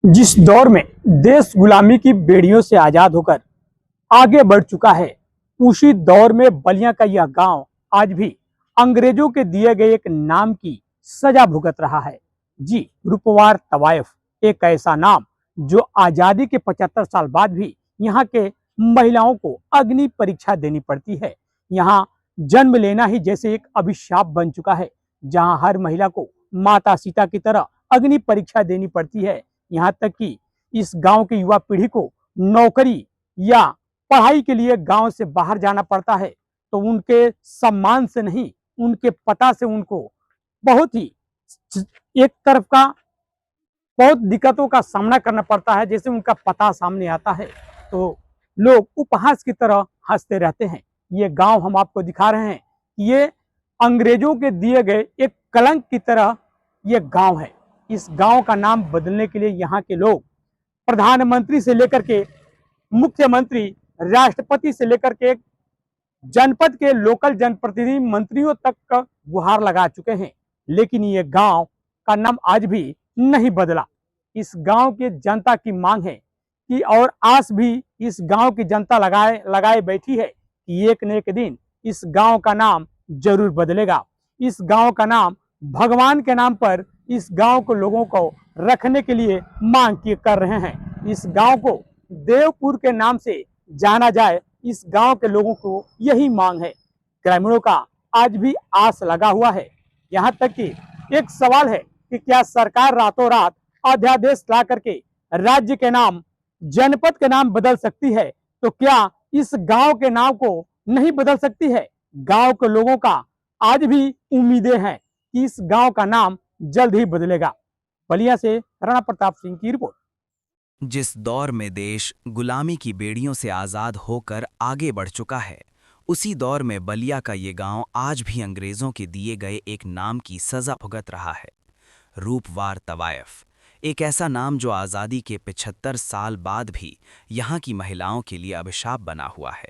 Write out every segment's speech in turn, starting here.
जिस दौर में देश गुलामी की बेड़ियों से आजाद होकर आगे बढ़ चुका है, उसी दौर में बलिया का यह गांव आज भी अंग्रेजों के दिए गए एक नाम की सजा भुगत रहा है। जी, रूपवार तवायफ एक ऐसा नाम जो आजादी के 75 साल बाद भी यहाँ के महिलाओं को अग्नि परीक्षा देनी पड़ती है। यहाँ जन्म लेना ही जैसे एक अभिशाप बन चुका है, जहाँ हर महिला को माता सीता की तरह अग्नि परीक्षा देनी पड़ती है। यहाँ तक कि इस गांव की युवा पीढ़ी को नौकरी या पढ़ाई के लिए गांव से बाहर जाना पड़ता है, तो उनके सम्मान से नहीं, उनके पता से उनको बहुत ही एक तरफ का बहुत दिक्कतों का सामना करना पड़ता है। जैसे उनका पता सामने आता है तो लोग उपहास की तरह हंसते रहते हैं। ये गांव हम आपको दिखा रहे हैं, ये अंग्रेजों के दिए गए एक कलंक की तरह ये गांव है। इस गांव का नाम बदलने के लिए यहाँ के लोग प्रधानमंत्री से लेकर के मुख्यमंत्री, राष्ट्रपति से लेकर के जनपद के लोकल जनप्रतिनिधि मंत्रियों तक का गुहार लगा चुके हैं, लेकिन ये गांव का नाम आज भी नहीं बदला। इस गांव की जनता की मांग है कि और आस भी इस गांव की जनता लगाए बैठी है कि एक न एक दिन इस गांव का नाम जरूर बदलेगा। इस गांव का नाम भगवान के नाम पर इस गांव को लोगों को रखने के लिए मांग कर रहे हैं। इस गांव को देवपुर के नाम से जाना जाए, इस गांव के लोगों को यही मांग है। ग्रामीणों का आज भी आस लगा हुआ है। यहाँ तक कि एक सवाल है कि क्या सरकार रातों रात अध्यादेश ला करके राज्य के नाम, जनपद के नाम बदल सकती है, तो क्या इस गांव के नाम को नहीं बदल सकती है? गांव के लोगों का आज भी उम्मीदें हैं कि इस गांव का नाम जल्द ही बदलेगा। बलिया से राणा प्रताप सिंह की रिपोर्ट। जिस दौर में देश गुलामी की बेड़ियों से आज़ाद होकर आगे बढ़ चुका है, उसी दौर में बलिया का ये गांव आज भी अंग्रेज़ों के दिए गए एक नाम की सज़ा भुगत रहा है। रूपवार तवायफ एक ऐसा नाम जो आज़ादी के 75 साल बाद भी यहाँ की महिलाओं के लिए अभिशाप बना हुआ है।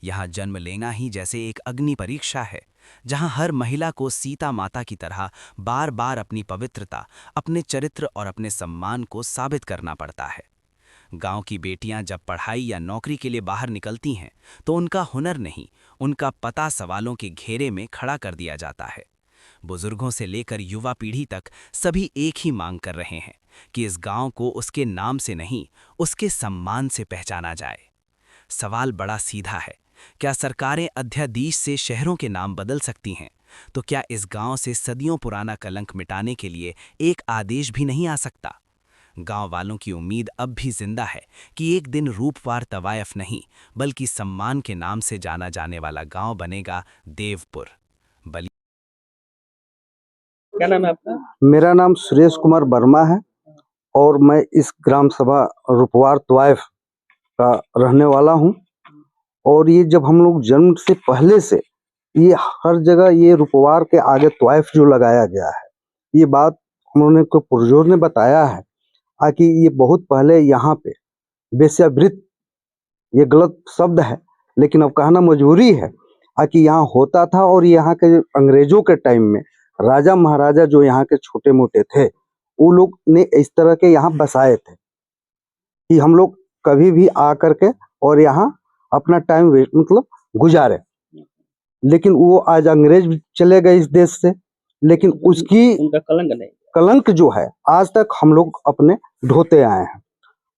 यहाँ जन्म लेना ही जैसे एक अग्नि परीक्षा है, जहाँ हर महिला को सीता माता की तरह बार बार अपनी पवित्रता, अपने चरित्र और अपने सम्मान को साबित करना पड़ता है। गांव की बेटियां जब पढ़ाई या नौकरी के लिए बाहर निकलती हैं, तो उनका हुनर नहीं, उनका पता सवालों के घेरे में खड़ा कर दिया जाता है। बुजुर्गों से लेकर युवा पीढ़ी तक सभी एक ही मांग कर रहे हैं कि इस गांव को उसके नाम से नहीं, उसके सम्मान से पहचाना जाए। सवाल बड़ा सीधा है, क्या सरकारें अध्यादेश से शहरों के नाम बदल सकती हैं? तो क्या इस गांव से सदियों पुराना कलंक मिटाने के लिए एक आदेश भी नहीं आ सकता? गांव वालों की उम्मीद अब भी जिंदा है कि एक दिन रूपवार तवायफ नहीं, बल्कि सम्मान के नाम से जाना जाने वाला गांव बनेगा देवपुर। क्या नाम है आपका? मेरा नाम सुरेश कुमार वर्मा है और मैं इस ग्राम सभा रूपवार तवायफ का रहने वाला हूं। और ये जब हम लोग जन्म से पहले से ये हर जगह ये रूपवार के आगे तवायफ जो लगाया गया है, ये बात उन्होंने को पुरजोर ने बताया है कि ये बहुत पहले यहाँ पे वेश्यावृत्ति, ये गलत शब्द है लेकिन अब कहना मजबूरी है कि यहाँ होता था। और यहाँ के अंग्रेजों के टाइम में राजा महाराजा जो यहाँ के छोटे मोटे थे, वो लोग ने इस तरह के यहाँ बसाए थे कि हम लोग कभी भी आ करके और यहाँ अपना टाइम मतलब गुजारे। लेकिन वो आज अंग्रेज भी चले गए इस देश से, लेकिन उसकी उनका कलंक नहीं, कलंक जो है आज तक हम लोग अपने ढोते आए हैं।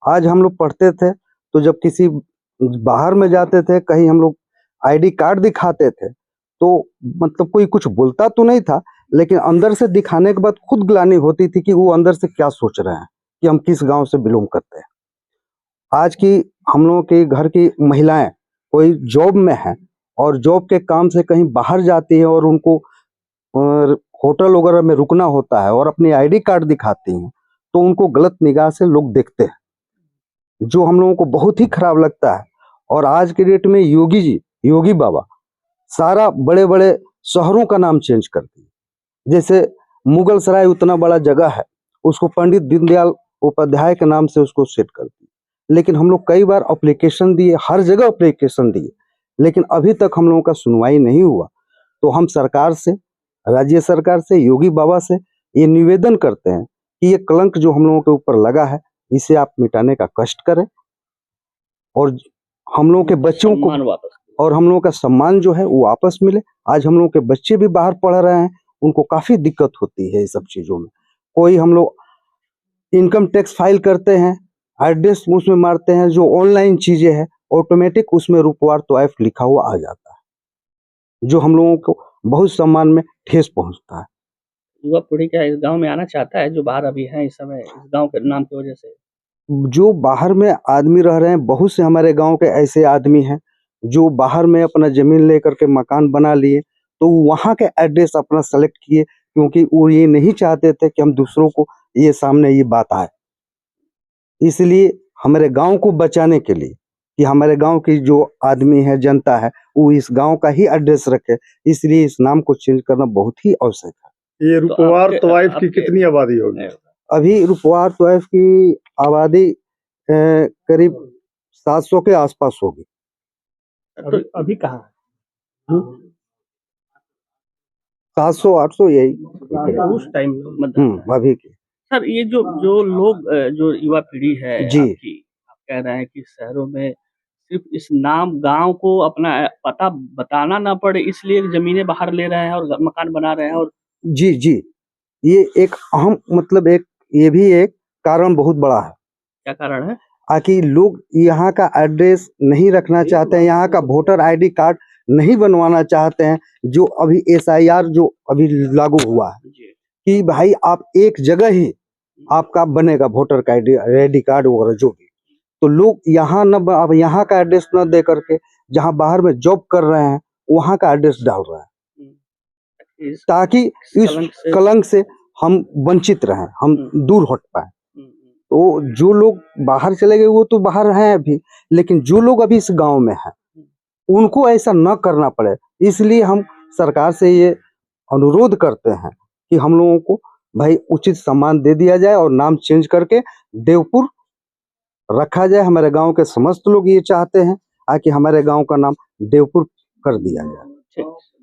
आज हम लोग पढ़ते थे तो जब किसी बाहर में जाते थे, कहीं हम लोग आईडी कार्ड दिखाते थे तो मतलब कोई कुछ बोलता तो नहीं था, लेकिन अंदर से दिखाने के बाद खुद ग्लानि होती थी कि वो अंदर से क्या सोच रहे हैं कि हम किस गांव से बिलोंग करते हैं। आज की हम लोगों के घर की महिलाएं कोई जॉब में है और जॉब के काम से कहीं बाहर जाती है और उनको होटल वगैरह में रुकना होता है और अपनी आईडी कार्ड दिखाती हैं, तो उनको गलत निगाह से लोग देखते हैं, जो हम लोगों को बहुत ही खराब लगता है। और आज के डेट में योगी जी, योगी बाबा सारा बड़े बड़े शहरों का नाम चेंज करती है। जैसे मुगल सराय उतना बड़ा जगह है, उसको पंडित दीनदयाल उपाध्याय के नाम से उसको सेट करती है। लेकिन हम लोग कई बार एप्लीकेशन दिए, हर जगह एप्लीकेशन दिए, लेकिन अभी तक हम लोगों का सुनवाई नहीं हुआ। तो हम सरकार से, राज्य सरकार से, योगी बाबा से ये निवेदन करते हैं कि ये कलंक जो हम लोगों के ऊपर लगा है इसे आप मिटाने का कष्ट करें और हम लोगों के बच्चों को सम्मान वापस। और हम लोगों का सम्मान जो है वो वापस मिले। आज हम लोगों के बच्चे भी बाहर पढ़ रहे हैं, उनको काफी दिक्कत होती है ये सब चीजों में। कोई हम लोग इनकम टैक्स फाइल करते हैं, एड्रेस उसमें मारते हैं, जो ऑनलाइन चीजें हैं ऑटोमेटिक उसमें रूपवार तोइफ लिखा हुआ आ जाता है, जो हम लोगों को बहुत सम्मान में ठेस पहुंचता है। युवा पीढ़ी क्या इस गांव में आना चाहता है, जो बाहर अभी है इस समय इस गांव के नाम की वजह से? जो बाहर में आदमी रह रहे हैं, बहुत से हमारे गांव के ऐसे आदमी हैं जो बाहर में अपना जमीन लेकर के मकान बना लिए, तो वहां के एड्रेस अपना सेलेक्ट किए, क्योंकि वो ये नहीं चाहते थे कि हम दूसरों को ये सामने ये बात आए। इसलिए हमारे गांव को बचाने के लिए कि हमारे गांव की जो आदमी है, जनता है, वो इस गांव का ही एड्रेस रखे, इसलिए इस नाम को चेंज करना बहुत ही आवश्यक है। ये रूपवार तवाइफ की आपके- कितनी आबादी होगी? अभी रूपवार तोइफ की आबादी करीब 700 के आसपास होगी। तो अभी कहाँ है? 700-800 यही। उस टाइम मतलब अभी की। सर, ये जो जो लोग जो युवा पीढ़ी है जी। आपकी, आप कह रहे हैं कि शहरों में सिर्फ इस नाम गांव को अपना पता बताना ना पड़े इसलिए जमीनें बाहर ले रहे हैं और मकान बना रहे हैं। और जी जी, ये एक अहम मतलब ये भी एक कारण बहुत बड़ा है। क्या कारण है? ताकि लोग यहाँ का एड्रेस नहीं रखना चाहते हैं, यहाँ का वोटर आईडी कार्ड नहीं बनवाना चाहते हैं, जो अभी SIR जो अभी लागू हुआ है जी। कि भाई आप एक जगह ही आपका बनेगा वोटर का आईडी कार्ड वगैरह जो भी, तो लोग यहाँ अब यहाँ का एड्रेस न दे करके जहाँ बाहर में जॉब कर रहे हैं वहाँ का एड्रेस डाल रहे हैं, इस ताकि इस कलंक से हम वंचित रहें, हम दूर हट पाए। तो जो लोग बाहर चले गए वो तो बाहर हैं अभी, लेकिन जो लोग अभी इस गांव में हैं उनको ऐसा न करना पड़े, इसलिए हम सरकार से ये अनुरोध करते हैं कि हम लोगों को भाई उचित सम्मान दे दिया जाए और नाम चेंज करके देवपुर रखा जाए। हमारे गांव के समस्त लोग ये चाहते हैं कि हमारे गांव का नाम देवपुर कर दिया जाए। ठीक।